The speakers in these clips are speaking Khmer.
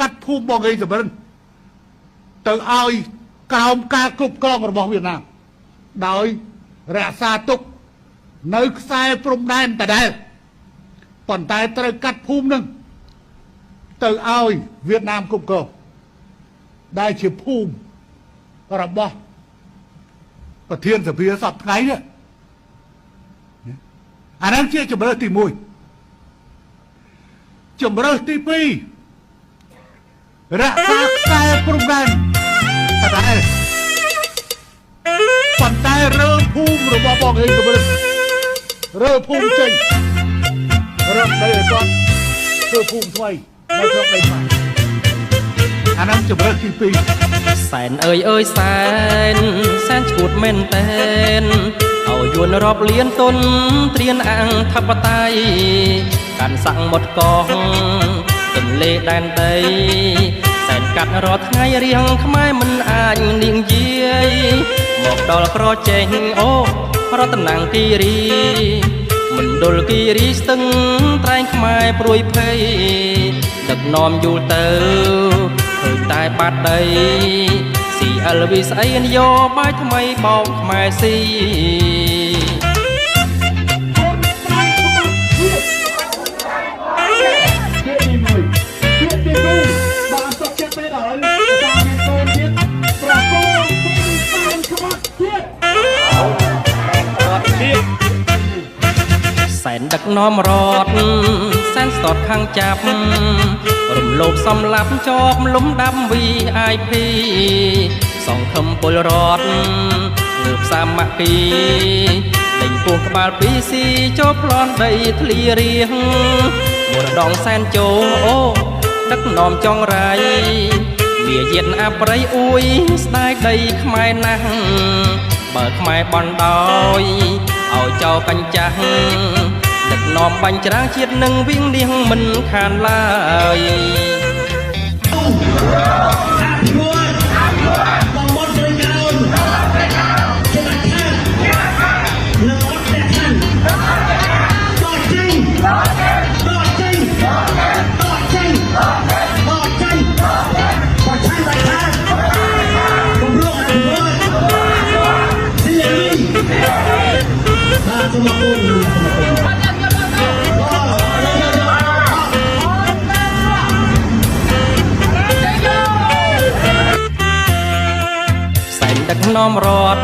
កាត់ភូមិបងឯងសម្រិនទៅឲ្យក្រោមការគ្រប់គ្រងរបស់វៀតណាមដោយរក្សាទុកនៅខ្សែព្រំដែនដដែលប៉ុន្តែត្រូវកាត់ភូមិនឹងទៅឲ្យវៀតណាមគ្រប់គ្រងដែលជាភូមិរបស់ប្រធានសភាសពថ្ងៃនេះអានឹងជាជំរើសទី1ជំរើសទី2រក្សាខ្សែព្រំដែនដដែលប៉ុន្តែរើភូមិរបស់បងហេងកម្រិតរើភូមិចេញរកដីឲ្យគាត់ធ្វើភូមិថ្មីនៅក្នុងដីខ្មែរអានឹងជំរើសទី2សែនអើយអើយសែនឈួតមែនតែនឲ្យយួនរាប់លានទុនត្រៀនអង្គធិបតេយ្យកាន់សាំងមុតកងទន្លេដែនដីសែនកាត់រាល់ថ្ងៃរៀងខ្មែរមិនអាចនាងយាយមកដល់ក្រចេញអូរតនគិរីមណ្ឌលគិរីស្ទឹងត្រែងខ្មែរព្រួយភ័យដឹកនាំយូរទៅឃើញតែបាត់ដី CLV ស្អីនយោបាយថ្មីបោកខ្មែរស៊ីសែនដឹកនាំរត់សែនស្ទាត់ខាងចាប់រំលោភសំឡាប់ជាប់លំដាប់ VIP សង្ឃឹមពលរដ្ឋងើបសាមគ្គីដេញពោះក្បាលពីស៊ីចូលប្លន់ដីធ្លារៀងមរដងសែនជោអូដឹកនាំចង់រៃមាយាទអប្រិយអួយស្ដាយដីខ្មែរណាស់បើខ្មែរបន់ដោយឲ្យចោលកញ្ចាស់ដឹកនាំបាញ់ច្រាងជាតិនឹងវិញលៀងមិនខានឡើយដឹកនាំរត់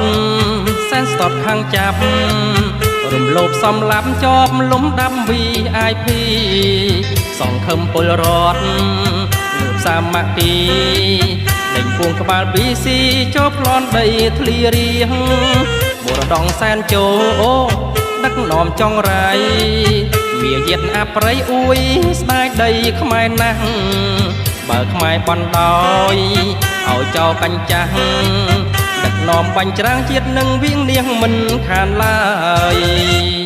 សែនស្ទាត់ខាងចាប់រំលោភសំឡាប់ជាប់លំដាប់ VIP សង្ឃឹមពលរដ្ឋងើបសាមគ្គីដេញពួងក្បាលពីស៊ីចូលប្លន់ដីធ្លារៀងមរដងសែនជោអូដឹកនាំចង់រៃមាយាទអប្រិយអួយស្ដាយដីខ្មែរណាស់បើខ្មែរបន់ដោយឲ្យចោលកញ្ចាស់ដឹកនាំបាញ់ច្រាងជាតិនឹងវិញលៀងមិនខានឡើយ